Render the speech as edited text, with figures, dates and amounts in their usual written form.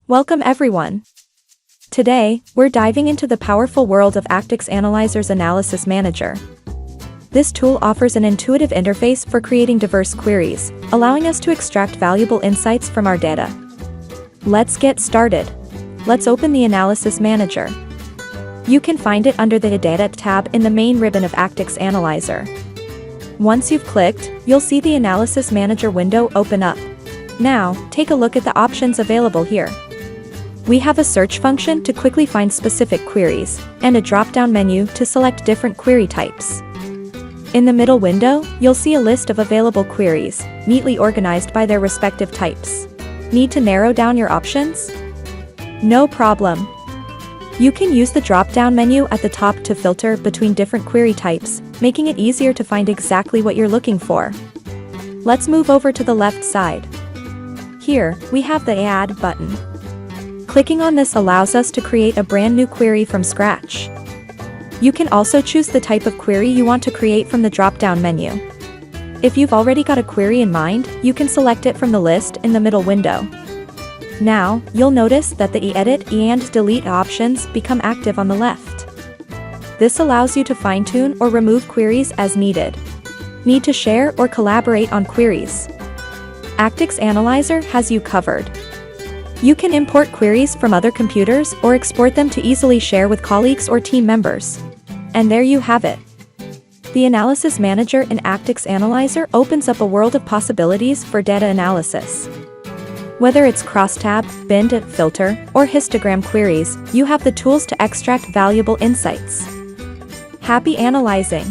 Welcome everyone. Today, we're diving into the powerful world of Actix Analyzer's Analysis Manager. This tool offers an intuitive interface for creating diverse queries, allowing us to extract valuable insights from our data. Let's get started. Let's open the Analysis Manager. You can find it under the Data tab in the main ribbon of Actix Analyzer. Once you've clicked, you'll see the Analysis Manager window open up. Now, take a look at the options available here. We have a search function to quickly find specific queries, and a drop-down menu to select different query types. In the middle window, you'll see a list of available queries, neatly organized by their respective types. Need to narrow down your options? No problem. You can use the drop-down menu at the top to filter between different query types, making it easier to find exactly what you're looking for. Let's move over to the left side. Here, we have the Add button. Clicking on this allows us to create a brand new query from scratch. You can also choose the type of query you want to create from the drop-down menu. If you've already got a query in mind, you can select it from the list in the middle window. Now, you'll notice that the Edit and Delete options become active on the left. This allows you to fine-tune or remove queries as needed. Need to share or collaborate on queries? Actix Analyzer has you covered. You can import queries from other computers or export them to easily share with colleagues or team members. And there you have it. The Analysis Manager in Actix Analyzer opens up a world of possibilities for data analysis. Whether it's crosstab, bind, filter, or histogram queries, you have the tools to extract valuable insights. Happy analyzing!